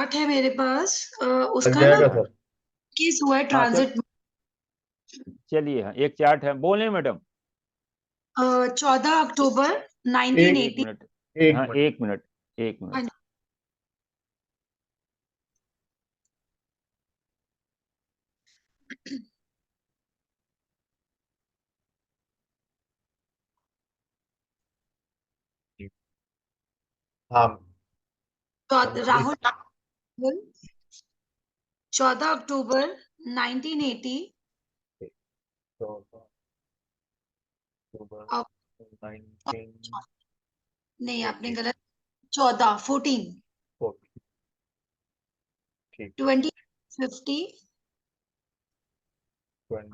Chart है मेरे पास, लग उसका ना जाएगा सर। केस हुआ है हाँ सर, ट्रांजिट। चलिए। हाँ, एक चार्ट है, बोले मैडम। 14 अक्टूबर एक 1980। मिनट। एक हाँ, मिनट। एक मिनट, एक हाँ मिनट। जी। हाँ, राहुल। 14 अक्टूबर 1980। तो अक्टूबर अब 19 नहीं, आपने गलत। 14 ठीक। 2050। 20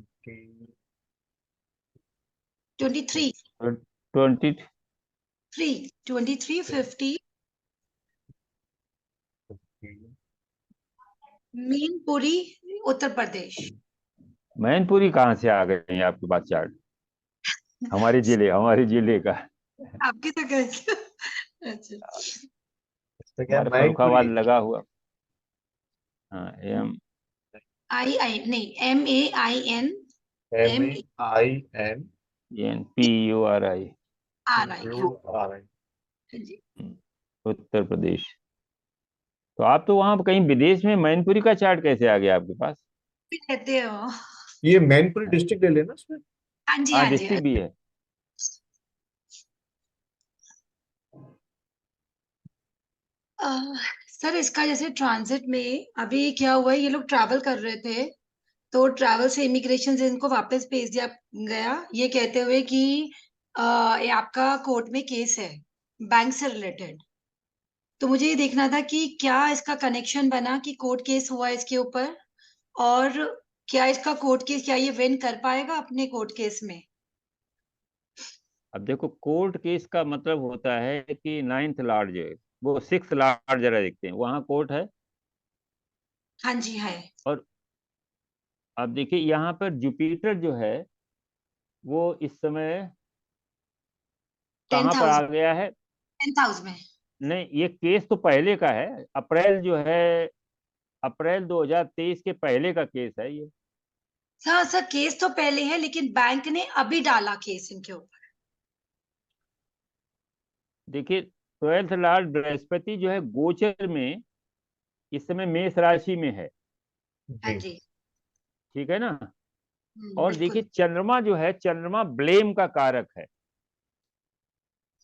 23। 20। 2350। मीनपुरी, उत्तर प्रदेश। मैनपुरी कहाँ से आ गई आपके पास चार्ट? हमारे जिले का। आपके तो कैसे? अच्छा। इसका क्या है, हमारे मैनपुरी। फर्रुखाबाद लगा हुआ। हाँ, एम। आई आई नहीं, MAIN। M M A I N NPURI। R I U हाँ R I G. Uttar Pradesh. तो आप तो वहां कहीं विदेश में मैनपुरी का चार्ट कैसे आ गया आपके पास? भी कहते हो। ये मैनपुरी डिस्ट्रिक्ट ले लेना इसमें। हाँ जी, हाँ, हाँ जी। डिस्ट्रिक्ट भी है। सर, इसका जैसे ट्रांजिट में अभी क्या हुआ है, ये लोग ट्रैवल कर रहे थे, तो ट्रैवल से इमिग्रेशन से इनको वापस भेज दिया गया, ये कहते हुए कि ये आपका कोर्ट में केस है बैंक से रिलेटेड। तो मुझे ये देखना था कि क्या इसका कनेक्शन बना, कि कोर्ट केस हुआ है इसके ऊपर, और क्या इसका कोर्ट केस, क्या ये विन कर पाएगा अपने कोर्ट केस में। अब देखो, कोर्ट केस का मतलब होता है कि नाइन्थ लॉर्ड जो है, वो सिक्स लॉर्ड जरा देखते हैं, वहां कोर्ट है। हाँ जी, है। और अब देखिए यहाँ पर जुपिटर जो है, वो इस समय कहाँ टेंथ पर हाउस। आ गया है? 10th हाउस में। नहीं, ये केस तो पहले का है। अप्रैल जो है, अप्रैल 2023 के पहले का केस है ये। सर सर, केस तो पहले है, लेकिन बैंक ने अभी डाला केस इनके ऊपर। देखिए, ट्वेल्थ लॉर्ड बृहस्पति जो है गोचर में इस समय मेष राशि में है। हाँ जी। जी। ठीक है ना? और बिल्कुल। देखिए, चंद्रमा जो है, चंद्रमा ब्लेम का कारक है।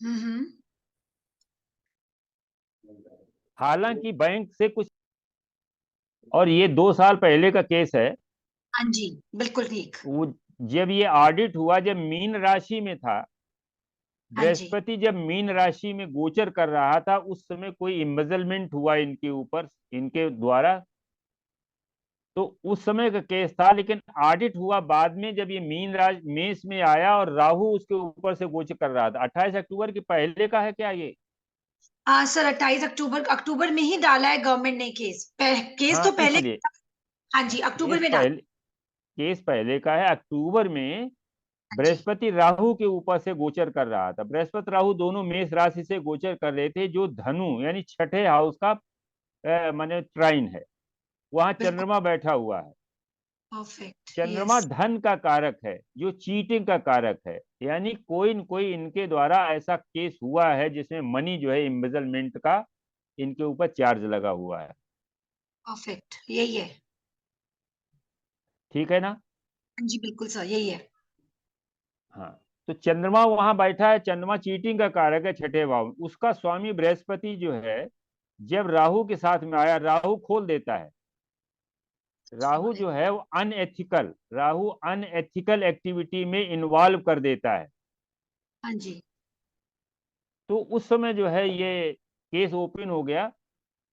हम्म। हालांकि बैंक से कुछ, और ये 2 साल पहले का केस है। हाँ जी, बिल्कुल ठीक। वो जब ये ऑडिट हुआ, जब मीन राशि में था, हाँ जी। बृहस्पति जब मीन राशि में गोचर कर रहा था, उस समय कोई इम्बेजलमेंट हुआ इनके ऊपर, इनके द्वारा। तो उस समय का केस था, लेकिन ऑडिट हुआ बाद में, जब ये मीन राज मेष में आया और राहु उसके ऊपर से गोचर कर रहा था। 28 अक्टूबर के पहले का है क्या ये? हाँ सर, 28 अक्टूबर, अक्टूबर में ही डाला है गवर्नमेंट ने केस। केस तो हाँ, पहले। इसलिए हाँ जी, अक्टूबर केस में डाला। पहले केस पहले का है, अक्टूबर में। हाँ जी। बृहस्पति राहु के ऊपर से गोचर कर रहा था। बृहस्पति राहु दोनों मेष राशि से गोचर कर रहे थे, जो धनु यानी छठे हाउस का माने ट्राइन है। वहां बिल्कुल। चंद्रमा बैठा हुआ है। परफेक्ट, चंद्रमा यस। धन का कारक है, जो चीटिंग का कारक है। यानी कोई न कोई इनके द्वारा ऐसा केस हुआ है जिसमें मनी जो है, इम्बेजलमेंट का इनके ऊपर चार्ज लगा हुआ है। परफेक्ट, यही है। ठीक है ना? हाँ जी, बिल्कुल सर, यही है। हाँ। तो चंद्रमा वहां बैठा है, चंद्रमा चीटिंग का कारक है, छठे भाव में। उसका स्वामी बृहस्पति जो है, जब राहु के साथ में आया, राहु खोल देता है। राहु जो है वो अनएथिकल एक्टिविटी में इन्वॉल्व कर देता है। हाँ जी। तो उस समय जो है ये केस ओपन हो गया।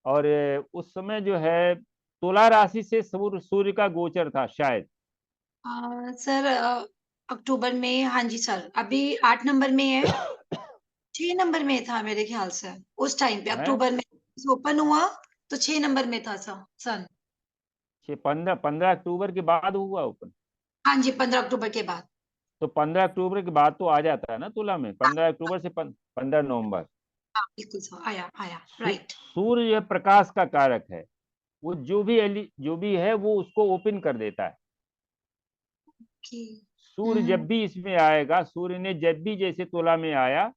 और उस समय जो है तुला राशि से सूर्य का गोचर था शायद। सर, अक्टूबर में, हाँ जी सर, अभी 8 नंबर में है। 6 नंबर में था मेरे ख्याल से। उस टाइम पे है अक्टूबर में ओपन हुआ, तो 6 नंबर में था सर, सन। 15 अक्टूबर के बाद हुआ ओपन। हाँ जी, 15 अक्टूबर के बाद। तो 15 अक्टूबर के बाद तो आ जाता है ना तुला में, 15 अक्टूबर से 15 नवंबर। हाँ बिल्कुल सर, आया आया, राइट। सूर्य प्रकाश का कारक है, वो जो भी है वो उसको ओपन कर देता है। ओके। सूर्य जब भी इसमें आएगा, सूर्य ने जब भी जैसे तुला में आया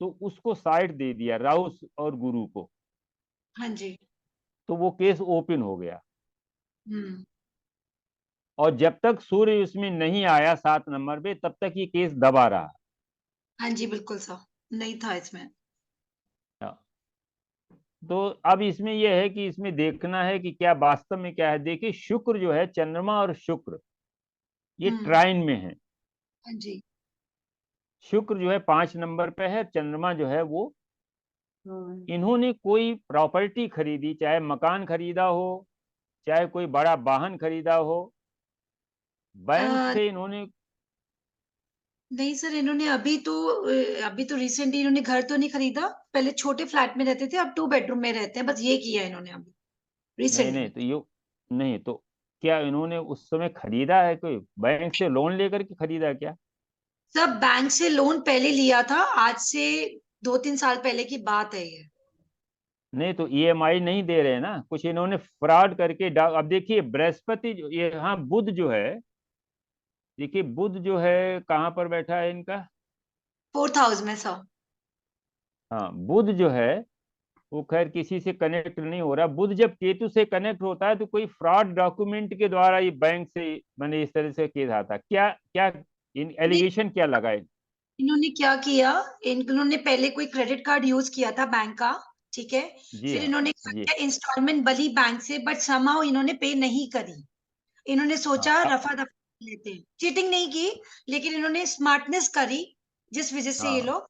तो उसको साइड दे दिया राहु और गुरु को, हाँ जी। तो वो केस ओपन हो गया। हम्म। और जब तक सूर्य उसमें नहीं आया 7 नंबर पे, तब तक ये केस दबा रहा। हाँ जी बिल्कुल सर, नहीं था इसमें। तो अब इसमें यह है कि इसमें देखना है कि क्या वास्तव में क्या है। देखिए शुक्र जो है, चंद्रमा और शुक्र ये ट्राइन में है। हाँ जी। शुक्र जो है 5 नंबर पे है, चंद्रमा जो है वो, इन्होंने कोई प्रॉपर्टी खरीदी, चाहे मकान खरीदा हो, चाहे कोई बड़ा वाहन खरीदा हो, बैंक अ, से इन्होंने, नहीं सर, इन्होंने अभी तो रिसेंटली इन्होंने घर तो नहीं खरीदा। पहले छोटे फ्लैट में रहते थे, अब 2 बेडरूम में रहते हैं, बस ये किया इन्होंने अभी नहीं रिसेंटली। नहीं तो ये, नहीं तो क्या इन्होंने उस समय खरीदा है, कोई बैंक से लोन लेकर के खरीदा क्या? सब बैंक से लोन पहले लिया था, आज से 2-3 साल पहले की बात है ये। नहीं तो ईएमआई नहीं दे रहे ना, कुछ इन्होंने फ्रॉड करके अब देखिए बृहस्पति ये, हाँ बुध जो है, देखिए बुध जो है कहाँ पर बैठा है इनका। 4th हाउस में सर। हाँ बुध जो है वो खैर किसी से कनेक्ट नहीं हो रहा। बुध जब केतु से कनेक्ट होता है तो कोई फ्रॉड डॉक्यूमेंट के द्वारा ये बैंक से मैंने इस तरह से केस आता, क्या क्या इन नहीं, एलिगेशन क्या लगाए? इन्होंने क्या किया, इन्होंने पहले कोई क्रेडिट कार्ड यूज किया था बैंक का, ठीक है। जी फिर हाँ। इन्होंने क्या जी किया, इंस्टॉलमेंट भली बैंक से, बट समहाउ इन्होंने पे नहीं करी। इन्होंने हाँ। सोचा रफा दफा लेते हैं, चीटिंग नहीं की, लेकिन इन्होंने स्मार्टनेस करी, जिस वजह से ये हाँ लोग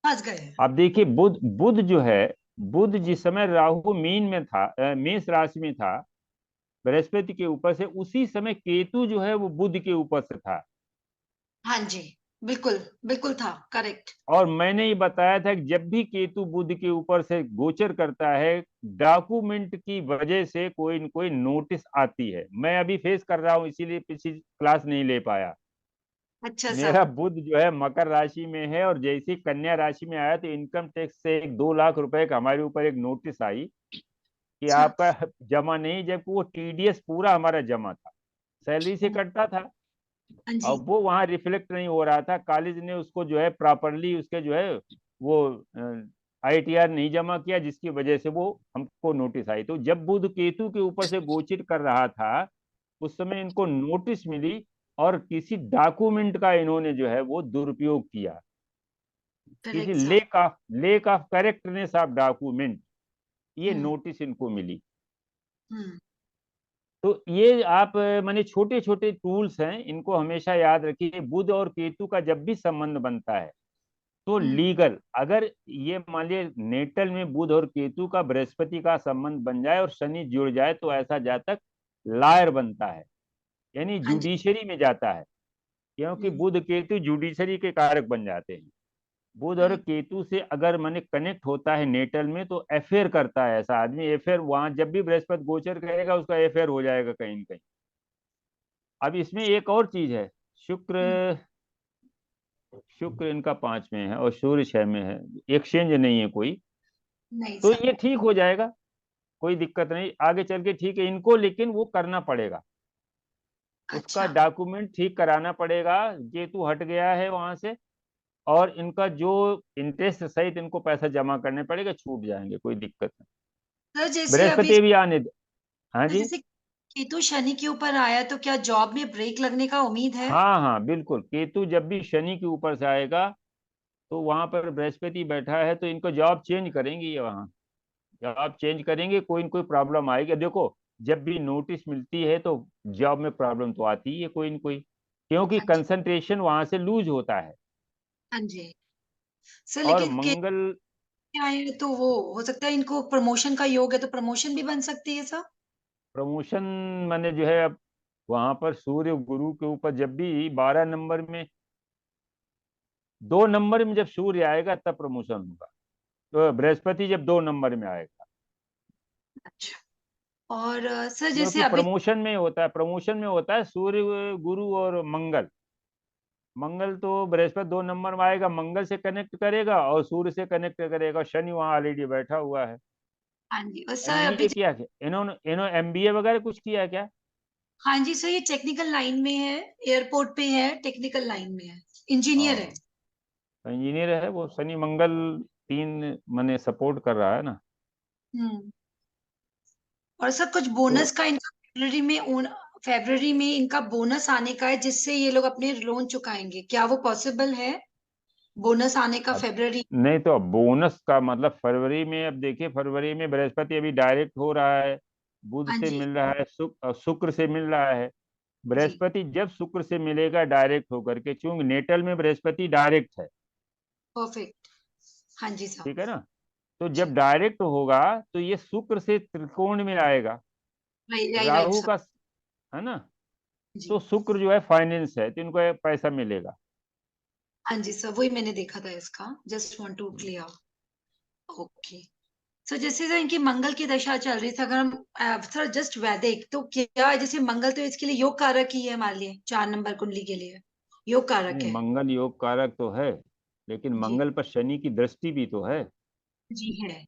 फंस गए हैं। अब देखिए बुध बुध जो है, बुध जिस समय राहु मीन में था, मेष राशि में था बृहस्पति के ऊपर से, उसी समय केतु जो है वो बुध के ऊपर से था। हाँ जी, बिल्कुल बिल्कुल था, करेक्ट। और मैंने ये बताया था कि जब भी केतु बुध के ऊपर से गोचर करता है, डॉक्यूमेंट की वजह से कोई न कोई नोटिस आती है। मैं अभी फेस कर रहा हूँ, इसीलिए पिछली क्लास नहीं ले पाया। अच्छा सर। मेरा बुध जो है मकर राशि में है, और जैसे ही कन्या राशि में आया तो इनकम टैक्स से 2 लाख रुपए का हमारे ऊपर एक नोटिस आई कि अच्छा। आपका जमा नहीं, जबकि वो टीडीएस पूरा हमारा जमा था, सैलरी से ओ, कटता था। हाँ जी। अब वो वहां रिफ्लेक्ट नहीं हो रहा था, कॉलेज ने उसको जो है प्रॉपरली उसके जो है वो आईटीआर नहीं जमा किया, जिसकी वजह से वो हमको नोटिस आई। तो जब बुध केतु के ऊपर से गोचर कर रहा था उस समय इनको नोटिस मिली, और किसी डॉक्यूमेंट का इन्होंने जो है वो दुरुपयोग किया, किसी correct sir. Lake of correctness of document, ये हम्म। नोटिस इनको मिली। हम्म। तो ये आप माने छोटे छोटे टूल्स हैं, इनको हमेशा याद रखिए। बुध और केतु का जब भी संबंध बनता है तो हम्म। लीगल, अगर ये मान लिया नेटल में बुध और केतु का बृहस्पति का संबंध बन जाए और शनि जुड़ जाए, तो ऐसा जातक लायर बनता है, यानी हाँ जी। जुडिशरी में जाता है, क्योंकि हम्म। बुध केतु जुडिशरी के कारक बन जाते हैं। बुध और करेक्ट। केतु से अगर माने कनेक्ट होता है नेटल में, तो एफेयर करता है ऐसा आदमी, एफेयर वहां जब भी बृहस्पति गोचर करेगा उसका एफेयर हो जाएगा कहीं न कहीं। अब इसमें एक और चीज है, शुक्र, हम्म। शुक्र इनका 5 में है और सूर्य 6 में है, एक्सचेंज नहीं है कोई, नहीं तो सर। ये ठीक हो जाएगा, कोई दिक्कत नहीं आगे चल के, ठीक है इनको, लेकिन वो करना पड़ेगा, उसका अच्छा। डॉक्यूमेंट ठीक कराना पड़ेगा। केतु हट गया है वहां से, और इनका जो इंटरेस्ट सहित इनको पैसा जमा करने पड़ेगा, छूट जाएंगे, कोई दिक्कत नहीं। सर जैसे अभी, बृहस्पति भी आने दे। हाँ जी। जैसे केतु शनि के ऊपर आया, तो क्या जॉब में ब्रेक लगने का उम्मीद है? हाँ हाँ बिल्कुल, केतु जब भी शनि के ऊपर से आएगा तो वहां पर बृहस्पति बैठा है, तो इनको जॉब चेंज करेंगे, ये वहां जॉब चेंज करेंगे, कोई न कोई प्रॉब्लम आएगी। देखो जब भी नोटिस मिलती है तो जॉब में प्रॉब्लम तो आती ही है कोई न कोई, क्योंकि हाँ जी। कंसंट्रेशन वहां से लूज होता है। हाँ जी सर, और लेकिन केतु मंगल, में आए तो वो हो सकता है इनको प्रमोशन का योग है, तो प्रमोशन भी बन सकती है सर। प्रमोशन मैंने जो है, अब वहां पर सूर्य गुरु के ऊपर जब भी 12 नंबर में, 2 नंबर में जब सूर्य आएगा तब प्रमोशन होगा, तो बृहस्पति जब 2 नंबर में आएगा, अच्छा। और सर जैसे क्योंकि अभी, प्रमोशन में होता है, प्रमोशन में होता है सूर्य गुरु और मंगल, मंगल तो बृहस्पति 2 नंबर में आएगा, मंगल से कनेक्ट करेगा और सूर्य से कनेक्ट करेगा। शनि वहां ऑलरेडी बैठा हुआ है। हाँ जी, और सर अभी एमबीए किया क्या इन्होंने एमबीए वगैरह कुछ किया है क्या? हाँ जी सर, ये टेक्निकल लाइन में है, एयरपोर्ट पे है, टेक्निकल लाइन में है, इंजीनियर है। इंजीनियर है वो। शनि मंगल 3 मने सपोर्ट कर रहा है ना। हम्म। और सर कुछ तो बोनस का इनका फेब्रवरी में इनका बोनस आने का है, जिससे ये लोग अपने लोन चुकाएंगे। क्या वो पॉसिबल है, बोनस आने का अब फेब्रवरी? नहीं तो बोनस का मतलब फरवरी में, अब देखिए फरवरी में बृहस्पति अभी डायरेक्ट हो रहा है, बुध हाँ से जी। मिल रहा है, शुक्र से मिल रहा है। जी। बृहस्पति जब शुक्र से मिलेगा डायरेक्ट होकर के, चूंकि नेटल में बृहस्पति डायरेक्ट है, परफेक्ट। हाँ जी सर। ठीक है ना। तो जब जी। डायरेक्ट होगा तो ये शुक्र से त्रिकोण में आएगा, right right right Rahu sir. का, है ना। तो जी। शुक्र जो है फाइनेंस है, तो इनको ये पैसा मिलेगा। हाँ जी सर, वही मैंने देखा था इसका, just want to clear. Okay. Sir जैसे सर इनकी मंगल की दशा चल रही थी, अगर हम सर जस्ट वैदिक, तो क्या जैसे मंगल तो इसके लिए योग कारक ही है, मान लिए 4 नंबर कुंडली के लिए योग कारक नहीं, है। मंगल योग कारक तो है, लेकिन जी। मंगल पर शनि की दृष्टि भी तो है। जी है।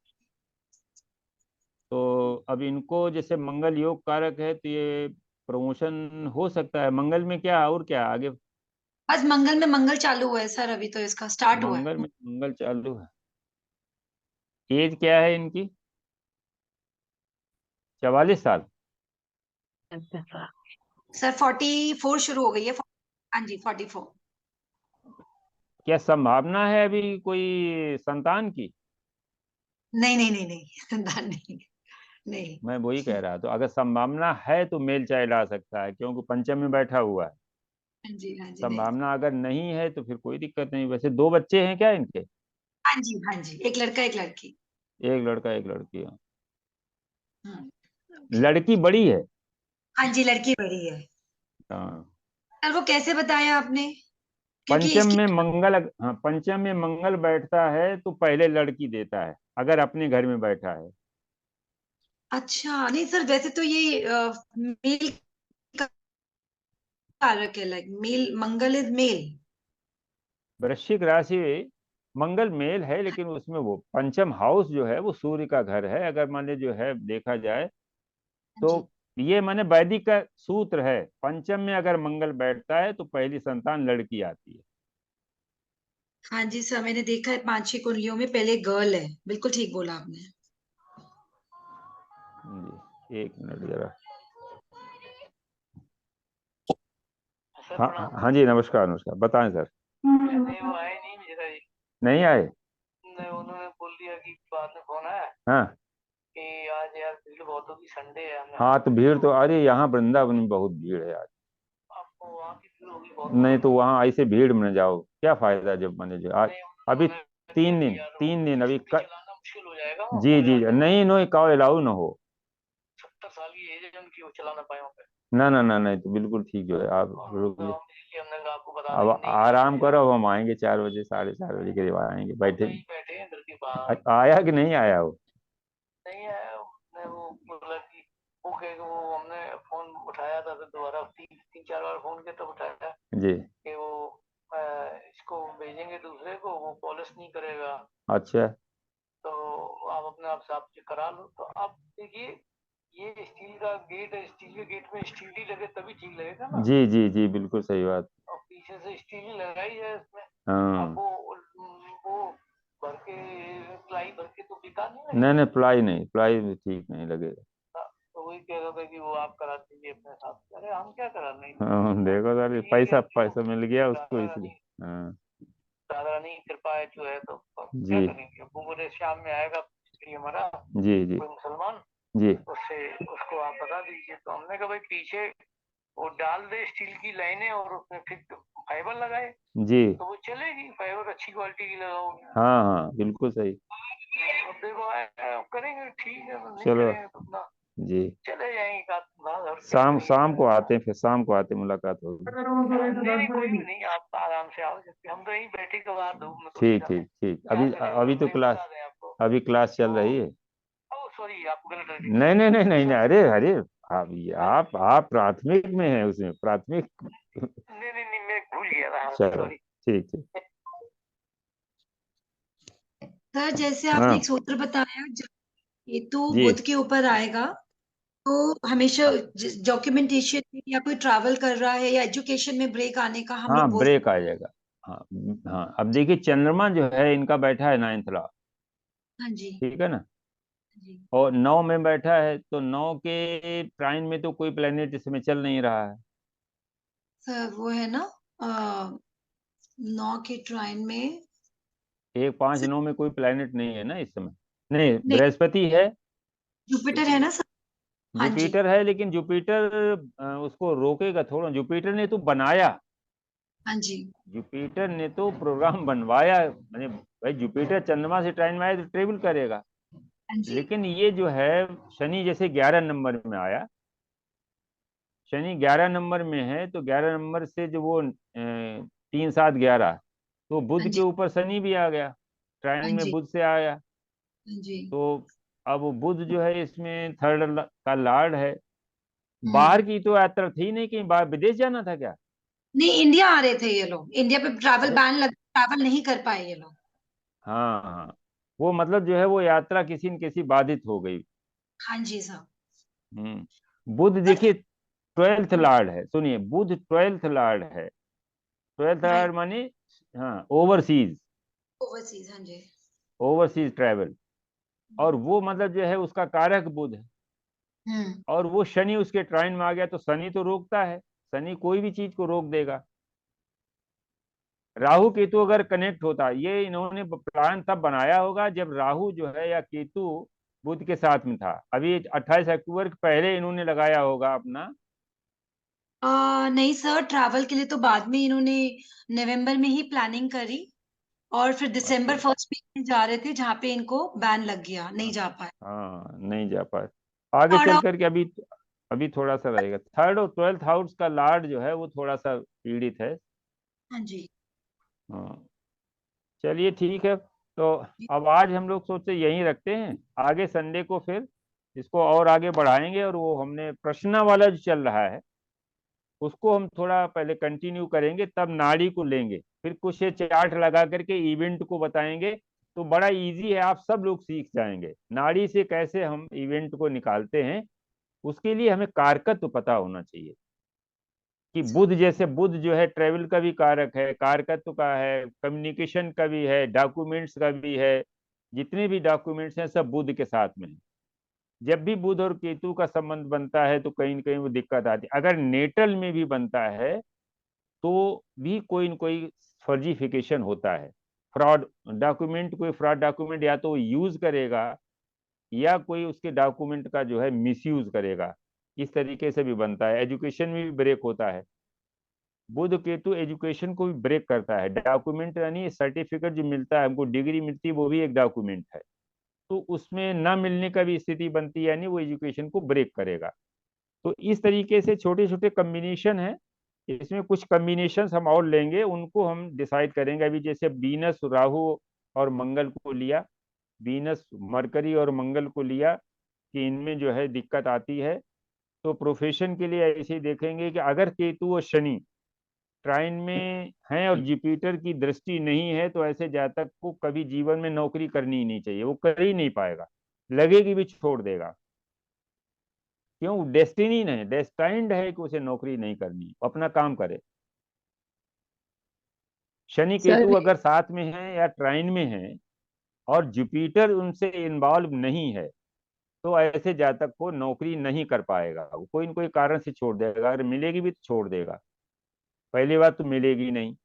तो अब इनको जैसे मंगल योग कारक है, तो ये प्रमोशन हो सकता है। मंगल में क्या और क्या आगे? आज मंगल में मंगल चालू हुआ है सर, अभी तो इसका स्टार्ट हुआ मंगल है। में मंगल चालू है। एज क्या है इनकी? 44 साल। सर 44 शुरू हो गई है। हाँ जी 44। क्या संभावना है अभी कोई संतान की? नहीं नहीं नहीं नहीं संतान नहीं। नहीं। मैं वही कह रहा, तो अगर संभावना है तो मेल चाइल्ड आ सकता है, क्योंकि पंचम में बैठा हुआ है। हाँ जी नहीं। संभावना अगर नहीं है तो फिर कोई दिक्कत नहीं। वैसे 2 बच्चे हैं क्या इनके? हाँ जी, एक लड़का एक लड़की। एक लड़का एक लड़की है। हम्म। लड़की बड़ी है। हाँ जी, लड़की बड़ी है। हाँ। सर वो कैसे बताया आपने? क्योंकि पंचम इसकी में मंगल, हाँ, पंचम में मंगल बैठता है तो पहले लड़की देता है, अगर अपने घर में बैठा है। अच्छा नहीं सर, वैसे तो ये मेल कारक है, like male, Mangal is male. वृश्चिक राशि में मंगल मेल है, लेकिन उसमें वो पंचम हाउस जो है वो सूर्य का घर है, अगर मान लीजिए जो है देखा जाए तो। जी। ये माने वैदिक का सूत्र है, पंचम में अगर मंगल बैठता है तो पहली संतान लड़की आती है। हाँ जी सर, मैंने देखा है 5-6 कुंडलियों में पहले गर्ल है, बिल्कुल ठीक बोला आपने। जी, एक मिनट जरा। सर हाँ प्रणाम। हाँ जी, नमस्कार नमस्कार, बताएं सर। नहीं वो आए नहीं मेरा जी। नहीं आए? नहीं, उन्होंने बोल दिया कि बाद में फोन आया हाँ कि आज यार भीड़ बहुत होगी, संडे है। हमने हाँ, कहा, तो भीड़ तो, अरे यहाँ वृंदावन में बहुत भीड़ है आज। आपको वहाँ की भीड़ होगी बहुत। नहीं तो वहाँ ऐसे भीड़ में न जाओ, क्या फायदा जब मैंने जो आज। नहीं, अभी उन्होंने मना किया 3 दिन, कि यार वो 3 दिन अभी स्कूटी चलाना मुश्किल हो जाएगा वहाँ जी पर जी, जाके। नहीं नो काउ अलाउ ना हो। 70 साल की एज है उनकी, वो चला ना पाए वहाँ पे। ना ना ना, नहीं तो बिल्कुल ठीक जो है आप और रुक तो लिए। इसलिए हमने कहा आपको बता अब दें नहीं आराम जाएंगे। करो, अब हम आएंगे 4 बजे, 4:30 बजे करीब आएंगे, हम बैठे। यहीं बैठे हैं घर के बाहर। आया कि नहीं आया वो? नहीं आया, उसने वो बोला कि वो कहे कि वो हमने फोन उठाया था, तो दोबारा 3-4 बार फोन किया तब उठाया जी। कि वो इसको भेजेंगे दूसरे को, वो पॉलिश नहीं करेगा, अच्छा। तो आप अपने आप साफ चेक करा लो। तो आप देखिए, ये स्टील का गेट है, स्टील के गेट में स्टील ही लगे तभी ठीक लगेगा ना। जी जी जी, बिल्कुल सही बात। और पीछे से स्टील ही लगाई है इसमें। अब हाँ। वो भर के, प्लाई भर के तो बेकार नहीं नहीं लगेगी। नहीं, प्लाई नहीं, प्लाई भी ठीक नहीं लगेगा। तो वही कह रहा था कि वो आप करा दीजिए अपने साथ। अरे हम क्या कराने, हाँ देखो सर, ठीक है पैसा जो पैसा मिल गया उसको राधा इसलिए। रानी, हाँ। राधा रानी की कृपा है जो है, तो अब क्या जी करेंगे। वो बोले शाम में आएगा हमारा जी जी कोई मुसलमान, जी उससे उसको आप बता दीजिए। तो हमने कहा भाई पीछे वो डाल दे स्टील की लाइनें और उसमें फिर फाइबर लगाए जी। तो वो चलेगी। फाइबर अच्छी क्वालिटी की लगाओगे। हाँ हाँ, बिल्कुल सही। अब देखो करेंगे, ठीक है, तो नहीं चलो। करेंगे तो अपना जी, चले जाएंगे का और क्या शाम करेंगे। शाम को आते हैं, फिर शाम को आते हैं, मुलाकात होगी। नहीं कोई भी नहीं, आप आराम से आओ, हम तो यहीं बैठे के बाहर धूप में कुर्सी ठीक डाले। ठीक ठीक, यहाँ अभी से अभी तो नहीं क्लास, बता दें आपको। अभी क्लास चल तो रही है। ओ सॉरी, आपको गलत रख नहीं नहीं नहीं नहीं नहीं, सॉरी। अरे अरे, आप प्राथमिक में है, उसमें प्राथमिक। नहीं नहीं नहीं, मैं भूल गया था, चलो सॉरी। ठीक ठीक। सर जैसे आपने हाँ एक सूत्र बताया, जब केतु जी। बुध के ऊपर आएगा तो हमेशा डॉक्यूमेंटेशन या कोई ट्रैवल कर रहा है या एजुकेशन में ब्रेक आने का हम हाँ लोग बोल ब्रेक आ जाएगा। हाँ हाँ, अब देखिए चंद्रमा जो है इनका बैठा है 9th लॉ, हाँ जी। ठीक है ना, जी और 9 में बैठा है, तो 9 के ट्राइन में तो कोई प्लेनेट इसमें चल नहीं रहा है। सर वो है ना, 9 के ट्राइन में। 1 5 सर 9 में कोई प्लेनेट नहीं है ना इस समय। नहीं, नहीं, बृहस्पति है, जुपिटर है ना सर। हाँ जी। जुपिटर है, लेकिन जुपिटर उसको रोकेगा थोड़ा, जुपिटर ने तो बनाया, हाँ जी। जुपिटर ने तो प्रोग्राम बनवाया, मैंने भाई जुपिटर चंद्रमा से ट्राइन में आया तो ट्रेवल करेगा। हाँ जी। लेकिन ये जो है शनि जैसे 11 नंबर में आया, शनि 11 नंबर में है, तो 11 नंबर से जो वो 3 7 11, तो हाँ बुध के जी। ऊपर शनि भी आ गया, हाँ ट्राइन में जी। बुध से आया। हाँ जी। तो अब बुध जो है इसमें थर्ड का लॉर्ड है। बाहर हम्म। की तो यात्रा थी नहीं, कहीं बाहर विदेश जाना था क्या? नहीं, इंडिया आ रहे थे ये लोग, इंडिया पे ट्रैवल अरे बैन लग, ट्रैवल नहीं कर पाए ये लोग। हाँ हाँ, वो मतलब जो है वो यात्रा किसी न किसी बाधित हो गई। हाँ जी सर। बुध सर देखिए 12th लॉर्ड है, सुनिए बुध 12th लॉर्ड है, 12th राइट, लॉर्ड माने हाँ ओवरसीज, ओवरसीज, हाँ जी। ओवरसीज ट्रैवल, और वो मतलब जो है उसका कारक बुध है, हम्म। और वो शनि उसके ट्राइन में आ गया, तो शनि तो रोकता है, शनि कोई भी चीज को रोक देगा। राहु केतु अगर कनेक्ट होता, ये इन्होंने प्लान तब बनाया होगा जब राहु जो है या केतु बुध के साथ में था। अभी 28 अक्टूबर के पहले इन्होंने लगाया होगा अपना। नहीं सर, ट्रैवल के लिए तो बाद में इन्होंने नवंबर में ही प्लानिंग करी, और फिर दिसंबर अच्छा फर्स्ट वीक में जा रहे थे जहाँ पे इनको बैन लग गया, नहीं हाँ जा पाए। हाँ, नहीं जा पाए। आगे थर्ड चल हाउस। करके अभी अभी थोड़ा सा रहेगा। 3rd और 12th हाउस का लॉर्ड जो है वो थोड़ा सा पीड़ित है। हाँ जी। हाँ चलिए ठीक है, तो अब आज हम लोग सोचे यहीं रखते हैं, आगे संडे को फिर इसको और आगे बढ़ाएंगे, और वो हमने प्रश्न वाला जो चल रहा है उसको हम थोड़ा पहले कंटिन्यू करेंगे, तब नाड़ी को लेंगे, फिर कुछ ये चार्ट लगा करके इवेंट को बताएंगे। तो बड़ा इजी है, आप सब लोग सीख जाएंगे नाड़ी से कैसे हम इवेंट को निकालते हैं। उसके लिए हमें कारकत्व पता होना चाहिए कि बुध, जैसे बुध जो है ट्रेवल का भी कारक है, कारकत्व का है, कम्युनिकेशन का भी है, डॉक्यूमेंट्स का भी है, जितने भी डॉक्यूमेंट्स हैं सब बुध के साथ में है। जब भी बुध और केतु का संबंध बनता है तो कहीं न कहीं वो दिक्कत आती है। अगर नेटल में भी बनता है तो भी कोई न कोई फर्जिफिकेशन होता है, फ्रॉड डॉक्यूमेंट, कोई फ्रॉड डॉक्यूमेंट या तो यूज करेगा या कोई उसके डॉक्यूमेंट का जो है मिसयूज करेगा, इस तरीके से भी बनता है। एजुकेशन में भी ब्रेक होता है, बुध केतु एजुकेशन को भी ब्रेक करता है। डॉक्यूमेंट यानी सर्टिफिकेट जो मिलता है हमको, डिग्री मिलती है, वो भी एक डॉक्यूमेंट है, तो उसमें न मिलने का भी स्थिति बनती है, यानी वो एजुकेशन को ब्रेक करेगा। तो इस तरीके से छोटे छोटे कम्बिनेशन है, इसमें कुछ कम्बिनेशन हम और लेंगे, उनको हम डिसाइड करेंगे। अभी जैसे वीनस राहु और मंगल को लिया, वीनस मरकरी और मंगल को लिया कि इनमें जो है दिक्कत आती है, तो प्रोफेशन के लिए ऐसे ही देखेंगे कि अगर केतु और शनि ट्राइन में हैं और जुपिटर की दृष्टि नहीं है, तो ऐसे जातक को कभी जीवन में नौकरी करनी ही नहीं चाहिए, वो कर ही नहीं पाएगा, लगेगी भी छोड़ देगा। क्यों? डेस्टिनी नहीं, डेस्टाइंड है कि उसे नौकरी नहीं करनी, अपना काम करे। शनि सर केतु अगर साथ में है या ट्राइन में है और जुपिटर उनसे इन्वॉल्व नहीं है, तो ऐसे जातक को नौकरी नहीं कर पाएगा, वो कोई न कोई कारण से छोड़ देगा, अगर मिलेगी भी तो छोड़ देगा। पहली बात तो मिलेगी नहीं,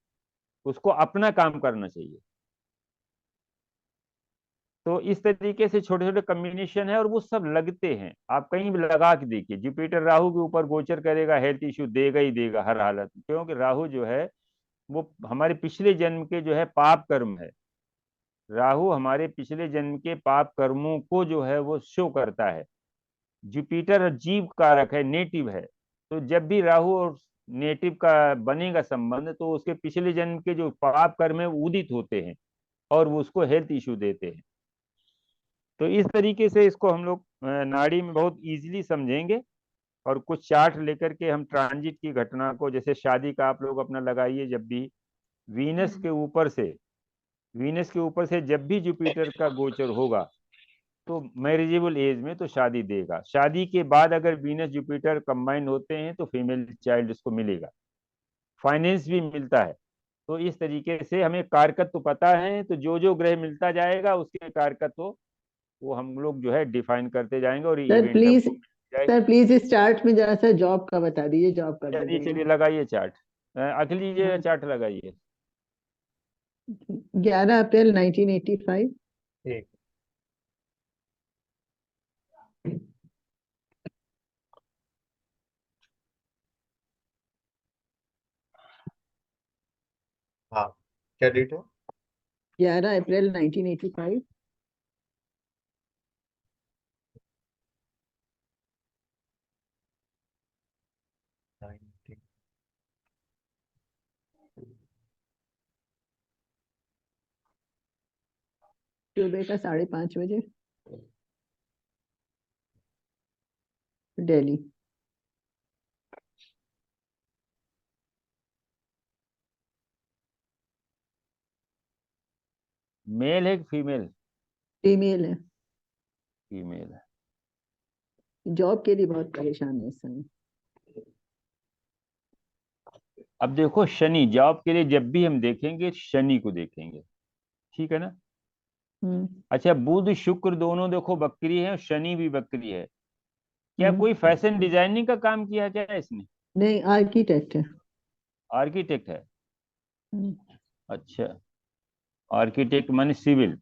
उसको अपना काम करना चाहिए। तो इस तरीके से छोटे छोटे कम्बिनेशन है और वो सब लगते हैं, आप कहीं भी लगा के देखिए, जुपिटर राहु के ऊपर गोचर करेगा, हेल्थ इश्यू देगा ही देगा हर हालत में, क्योंकि राहु जो है वो हमारे पिछले जन्म के जो है पाप कर्म है। राहु हमारे पिछले जन्म के पाप कर्मों को जो है वो शो करता है। जुपिटर जीव कारक है, नेटिव है, तो जब भी राहु और नेटिव का बनेगा संबंध, तो उसके पिछले जन्म के जो पाप कर्म है वो उदित होते हैं और वो उसको हेल्थ इश्यू देते हैं। तो इस तरीके से इसको हम लोग नाड़ी में बहुत इजीली समझेंगे। और कुछ चार्ट लेकर के हम ट्रांजिट की घटना को, जैसे शादी का आप लोग अपना लगाइए, जब भी वीनस के ऊपर से जब भी जुपिटर का गोचर होगा तो मैरिजेबल एज में तो शादी देगा। शादी के बाद अगर वीनस जुपिटर कंबाइन होते हैं तो फीमेल चाइल्ड उसको मिलेगा, फाइनेंस भी मिलता है। तो इस तरीके से हमें कारकत्व पता है, तो जो जो ग्रह मिलता जाएगा उसके कारकत्व वो हम लोग जो है डिफाइन करते जाएंगे और ये सर इवेंट प्लीज, हमको जाएगा। सर प्लीज इस चार्ट में जरा सा जॉब का बता दीजिए, जॉब कर चलिए दीजिए। चलिए लगाइए चार्ट, अखिल जी हाँ। चार्ट लगाइए। 11 अप्रैल 1985। ठीक। हाँ, क्या डेट है? 11 अप्रैल 1985। 19। सुबह का 5:30 बजे, दिल्ली। मेल है कि फीमेल? फीमेल है। फीमेल है। जॉब के लिए बहुत परेशान है इस समय। अब देखो शनि, जॉब के लिए जब भी हम देखेंगे शनि को देखेंगे, ठीक है ना। अच्छा, बुध शुक्र दोनों देखो बकरी है और शनि भी बकरी है। क्या कोई फैशन डिजाइनिंग का काम किया है क्या इसने? नहीं, आर्किटेक्ट है। आर्किटेक्ट है। अच्छा, आर्किटेक्ट माने सिविल।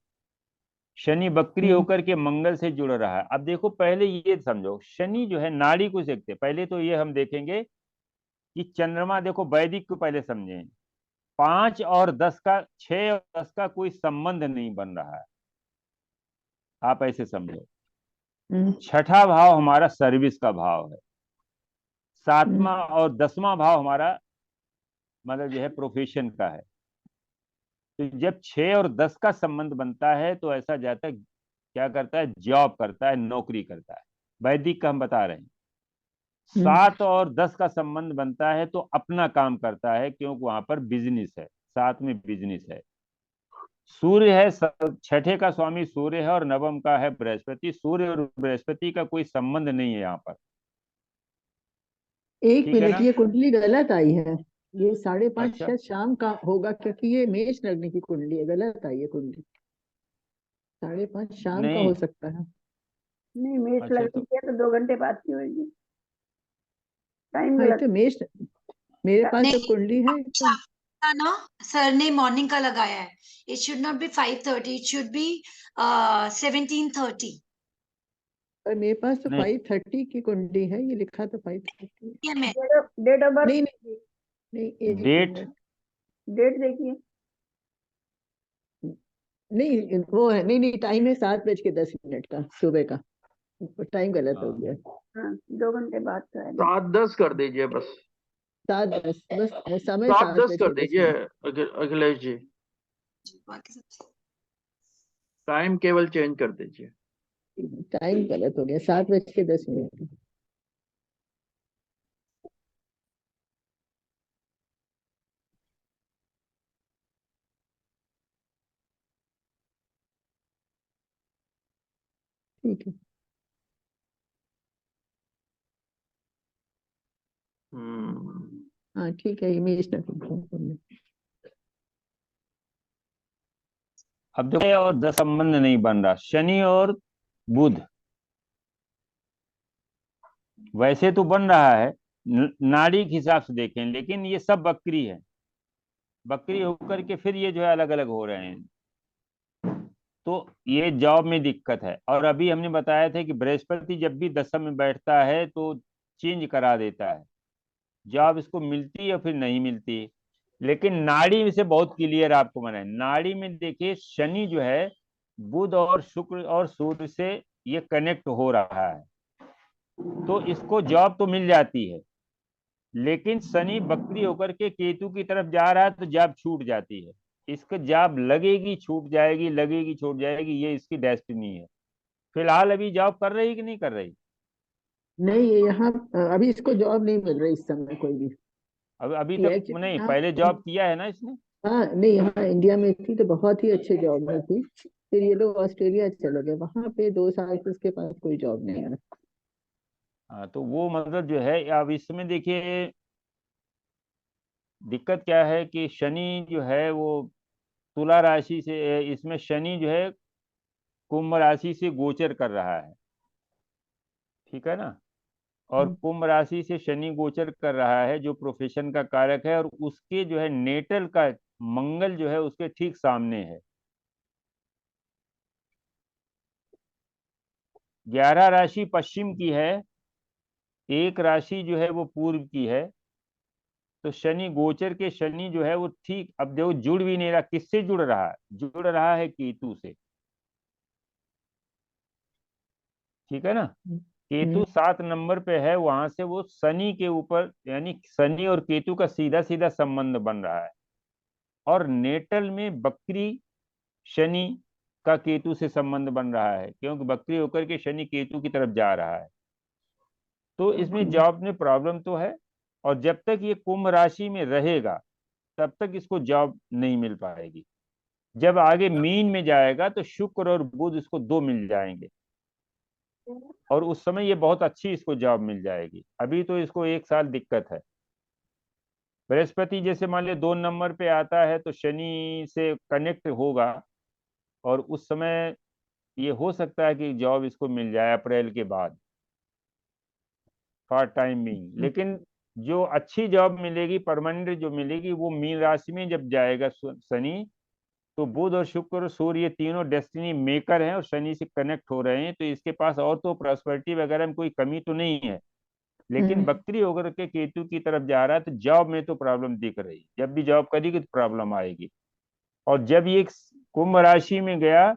शनि बकरी होकर के मंगल से जुड़ रहा है। अब देखो पहले ये समझो, शनि जो है नाड़ी को देखते, पहले तो ये हम देखेंगे कि चंद्रमा, देखो वैदिक को पहले समझें। 5 और 10 का, 6 और 10 का कोई संबंध नहीं बन रहा है, आप ऐसे समझो। छठा भाव हमारा सर्विस का भाव है, 7वां और 10वां भाव हमारा मतलब जो है प्रोफेशन का है। तो जब 6 और 10 का संबंध बनता है तो ऐसा जाता है, क्या करता है, जॉब करता है, नौकरी करता है। वैदिक का हम बता रहे हैं। 7 और 10 का संबंध बनता है तो अपना काम करता है, क्योंकि वहां पर बिजनेस है, साथ में बिजनेस है। सूर्य है, छठे का स्वामी सूर्य है और नवम का है बृहस्पति। सूर्य और बृहस्पति का कोई संबंध नहीं है यहाँ पर, एक ठीक है मिनट, ना। ये कुंडली गलत आई है। ये 5:30 अच्छा, शायद शाम का होगा, क्योंकि ये मेष लग्न की कुंडली है। गलत आई है कुंडली। 5:30 शाम का नहीं, हो सकता है। नहीं, मेष अच्छा लगती है तो 2 घंटे बाद की होगी। टाइम हाँ, ये गलत। तो मेष, मेरे पास जो नहीं, कुंडली है तो का ना सर ने मॉर्निंग का लगाया है। It should not be 5:30, it should be 17:30। पर मेरे पास तो नहीं, 5:30 की कुंडली है, ये लिखा तो 5:30। ये मैं डेट ऑफ बर्थ, नहीं नहीं नहीं, एक डेट मिनट। डेट देखिए। नहीं वो है, नहीं नहीं, टाइम है 7:10 का सुबह का। टाइम गलत हो गया। हाँ, 2 घंटे बाद का है। 7:10 कर दीजिए बस। 7:10 बस, समय 7:10 कर 7:10 दीजिए अखिलेश जी। बाकी सब टाइम केवल चेंज कर दीजिए। टाइम गलत हो गया, 7:10। ठीक है। हाँ ठीक है, इमेज ना। अब देखो और 10 संबंध नहीं बन रहा, शनि और बुध वैसे तो बन रहा है नाड़ी के हिसाब से देखें, लेकिन ये सब बकरी है। बकरी होकर के फिर ये जो है अलग अलग हो रहे हैं, तो ये जॉब में दिक्कत है। और अभी हमने बताया था कि बृहस्पति जब भी दशम में बैठता है तो चेंज करा देता है, जॉब इसको मिलती है फिर नहीं मिलती। लेकिन नाड़ी में से बहुत क्लियर आपको मना है। नाड़ी में देखिए शनि जो है बुध और शुक्र और सूर्य से ये कनेक्ट हो रहा है, तो इसको जॉब तो मिल जाती है। लेकिन शनि बकरी होकर के केतु की तरफ जा रहा है तो जॉब छूट जाती है। इसको जॉब लगेगी छूट जाएगी, लगेगी छूट जाएगी, ये इसकी डेस्टिनी है। फिलहाल अभी जॉब कर रही कि नहीं कर रही? नहीं, ये यहाँ अभी इसको जॉब नहीं मिल रही इस समय कोई भी। अभी ये तक एक्चुअली नहीं, यहाँ, पहले जॉब किया है ना इसने। हाँ नहीं, यहाँ इंडिया में थी तो बहुत ही अच्छे जॉब में थी। फिर ये लोग ऑस्ट्रेलिया चले गए, वहां पे 2 साल से उसके पास कोई जॉब नहीं है। हाँ, तो वो मतलब जो है अब इसमें देखिए दिक्कत क्या है कि शनि जो है वो तुला राशि से, इसमें शनि जो है कुंभ राशि से गोचर कर रहा है, ठीक है ना। और कुंभ राशि से शनि गोचर कर रहा है जो प्रोफेशन का कारक है, और उसके जो है नेटल का मंगल जो है उसके ठीक सामने है। 11 राशि पश्चिम की है, एक राशि जो है वो पूर्व की है। तो शनि गोचर के शनि जो है वो ठीक, अब देखो जुड़ भी नहीं रहा, किससे जुड़ रहा है, जुड़ रहा है केतु से, ठीक है ना। केतु 7 नंबर पे है, वहां से वो शनि के ऊपर, यानी शनि और केतु का सीधा सीधा संबंध बन रहा है। और नेटल में बकरी शनि का केतु से संबंध बन रहा है, क्योंकि बकरी होकर के शनि केतु की तरफ जा रहा है। तो इसमें जॉब में प्रॉब्लम तो है, और जब तक ये कुंभ राशि में रहेगा तब तक इसको जॉब नहीं मिल पाएगी। जब आगे मीन में जाएगा तो शुक्र और बुध इसको 2 मिल जाएंगे, और उस समय ये बहुत अच्छी इसको जॉब मिल जाएगी। अभी तो इसको 1 साल दिक्कत है। बृहस्पति जैसे मान लिया 2 नंबर पे आता है तो शनि से कनेक्ट होगा, और उस समय ये हो सकता है कि जॉब इसको मिल जाए अप्रैल के बाद, फॉर टाइम बीइंग। लेकिन जो अच्छी जॉब मिलेगी, परमानेंट जो मिलेगी, वो मीन राशि में जब जाएगा शनि, तो बुध और शुक्र और सूर्य ये तीनों डेस्टिनी मेकर हैं और शनि से कनेक्ट हो रहे हैं, तो इसके पास और तो प्रॉस्पेरिटी वगैरह में कोई कमी तो नहीं है। लेकिन बकरी होकर के केतु की तरफ जा रहा है, तो जॉब में तो प्रॉब्लम दिख रही, जब भी जॉब करेगी तो प्रॉब्लम आएगी। और जब ये कुंभ राशि में गया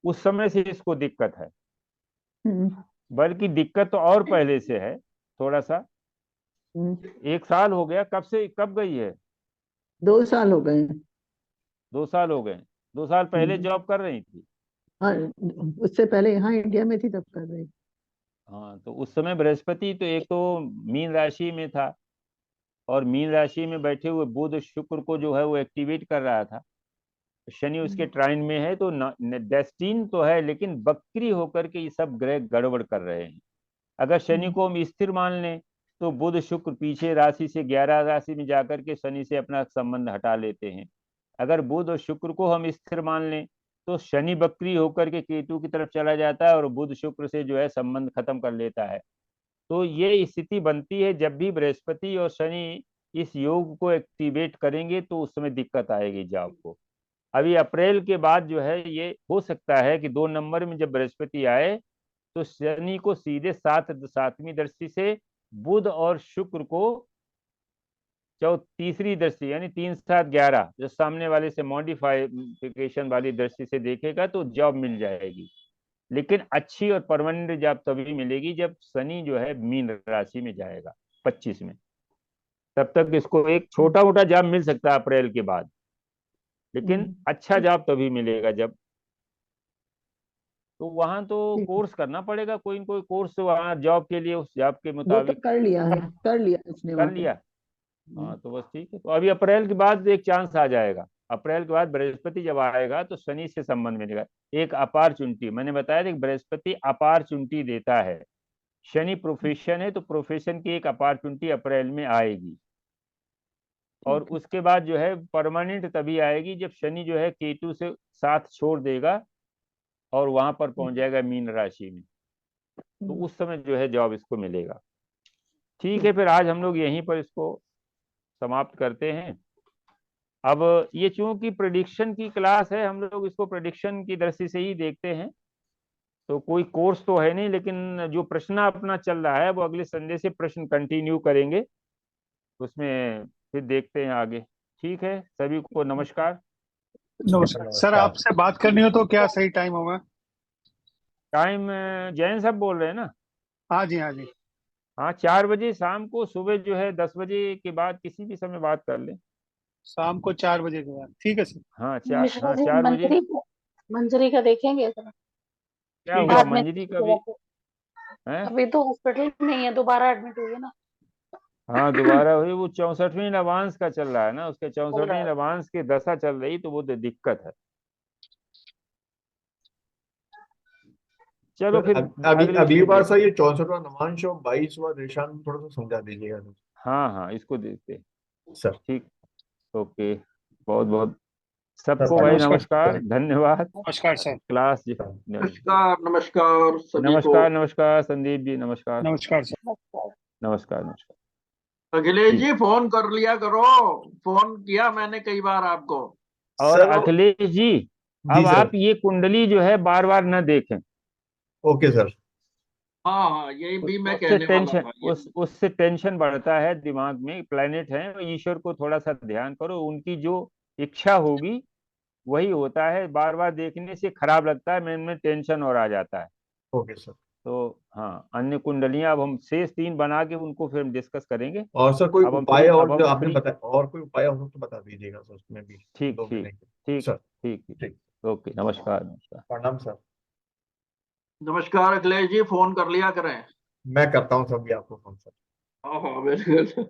उस समय से इसको दिक्कत है, बल्कि दिक्कत तो और पहले से है थोड़ा सा। 1 साल हो गया, कब से कब गई है? 2 साल हो गए। 2 साल हो गए। 2 साल पहले जॉब कर रही थी। हाँ, उससे पहले यहाँ इंडिया में थी तब कर रही। हाँ, तो उस समय बृहस्पति तो एक तो मीन राशि में था, और मीन राशि में बैठे हुए बुध शुक्र को जो है वो एक्टिवेट कर रहा था। शनि उसके ट्राइन में है, तो डेस्टिन तो है, लेकिन बकरी होकर के ये सब ग्रह गड़बड़ कर रहे हैं। अगर शनि को हम स्थिर मान लें तो बुध शुक्र पीछे राशि से 11 राशि में जाकर के शनि से अपना संबंध हटा लेते हैं। अगर बुध और शुक्र को हम स्थिर मान लें तो शनि बकरी होकर के केतु की तरफ चला जाता है, और बुध शुक्र से जो है संबंध खत्म कर लेता है। तो ये स्थिति बनती है जब भी बृहस्पति और शनि इस योग को एक्टिवेट करेंगे, तो उस समय दिक्कत आएगी जॉब को। अभी अप्रैल के बाद जो है ये हो सकता है कि 2 नंबर में जब बृहस्पति आए तो शनि को सीधे 7वीं दृष्टि से बुध और शुक्र को तीसरी दृष्टि, यानी 3 7 11 जो सामने वाले से मॉडिफिकेशन वाली दृष्टि से देखेगा, तो जॉब मिल जाएगी। लेकिन अच्छी और परमानेंट जॉब तभी मिलेगी जब शनि जो है मीन राशि में जाएगा 25 में। तब तक इसको एक छोटा मोटा जॉब मिल सकता है अप्रैल के बाद, लेकिन अच्छा जॉब तभी मिलेगा जब, तो वहां तो कोर्स करना पड़ेगा, कोई न कोई कोर्स वहां जॉब के लिए, उस जॉब के वो तो मुताबिक कर लिया है, कर लिया उसने वहाँ कर पे। लिया। हाँ, तो बस ठीक है। तो अभी अप्रैल के बाद एक चांस आ जाएगा, अप्रैल के बाद बृहस्पति जब आएगा तो शनि से संबंध मिलेगा, एक अपॉर्चुनिटी। मैंने बताया था कि बृहस्पति अपॉर्चुनिटी देता है, शनि प्रोफेशन है, तो प्रोफेशन की एक अपॉर्चुनिटी अप्रैल में आएगी। और उसके बाद जो है परमानेंट तभी आएगी जब शनि जो है केतु से साथ छोड़ देगा और वहां पर पहुंच जाएगा मीन राशि में, तो उस समय जो है जॉब इसको मिलेगा। ठीक है, फिर आज हम लोग यहीं पर इसको समाप्त करते हैं। अब ये चूंकि प्रेडिक्शन की क्लास है, हम लोग इसको प्रेडिक्शन की दृष्टि से ही देखते हैं, तो कोई कोर्स तो है नहीं, लेकिन जो प्रश्न अपना चल रहा है वो अगले संडे से प्रश्न कंटिन्यू करेंगे, उसमें फिर देखते हैं आगे। ठीक है, सभी को नमस्कार। नमस्कार सर, आपसे बात करनी हो तो क्या सही टाइम होगा? टाइम जैन साहब बोल रहे हैं ना? हाँ जी, हाँ जी। हाँ, 4 बजे शाम को, सुबह जो है 10 बजे के बाद किसी भी समय बात कर लें। शाम को 4 बजे के बाद, ठीक है सर। हाँ, मिश्रा जी 4 बजे। मंजरी का देखेंगे जरा, क्या ठीक है हुआ बाद में मंजरी का भी? हैं? अभी तो हॉस्पिटल में ही है, दोबारा एडमिट हुई है ना। हाँ दोबारा हुई, वो 64वीं नवांश का चल रहा है ना, उसके चल रहा 64वीं है। नवांश की दशा चल रही, तो वो तो दिक्कत है। चलो सर फिर अभी अगली अगली स्टेज बार देखते सर हैं। ये 64वां नवांश और 22वां देशांग थोड़ा सा समझा दीजिएगा हाँ हाँ, इसको देखते हैं। सर। ठीक, ओके, बहुत बहुत सर सबको भाई नमस्कार नमस्कार, धन्यवाद। नमस्कार सर। क्लास नमस्कार नमस्कार सभी को। नमस्कार नमस्कार संदीप जी, नमस्कार नमस्कार सर। नमस्कार नमस्कार। अखिलेश ठीक, जी फोन कर लिया करो, फोन किया मैंने कई बार आपको। और सर अखिलेश जी, जी अब सर। आप ये कुंडली जो है बार बार न देखें। Okay sir. हाँ हाँ, यही भी मैं उससे कहने वाला टेंशन, था ये। उससे टेंशन बढ़ता है दिमाग में। प्लेनेट है, ईश्वर को थोड़ा सा ध्यान करो, उनकी जो इच्छा होगी वही होता है। बार बार देखने से खराब लगता है, मन में टेंशन और आ जाता है। Okay sir. तो हाँ, अन्य कुंडलियां अब हम शेष 3 बना के उनको फिर डिस्कस करेंगे। और सर कोई अब हम उपाय अब और जो हम आपने फ्री। बताया, और कोई उपाय हो तो बता दीजिएगा सर उसमें भी ठीक 2 ठीक महीने के। ठीक सर ठीक ठीक। ठीक। ओके, नमस्कार नमस्कार। प्रणाम सर। नमस्कार अखिलेश जी, फोन कर लिया करें। मैं करता हूँ सर भी आपको फोन सर। हाँ हाँ बिल्कुल।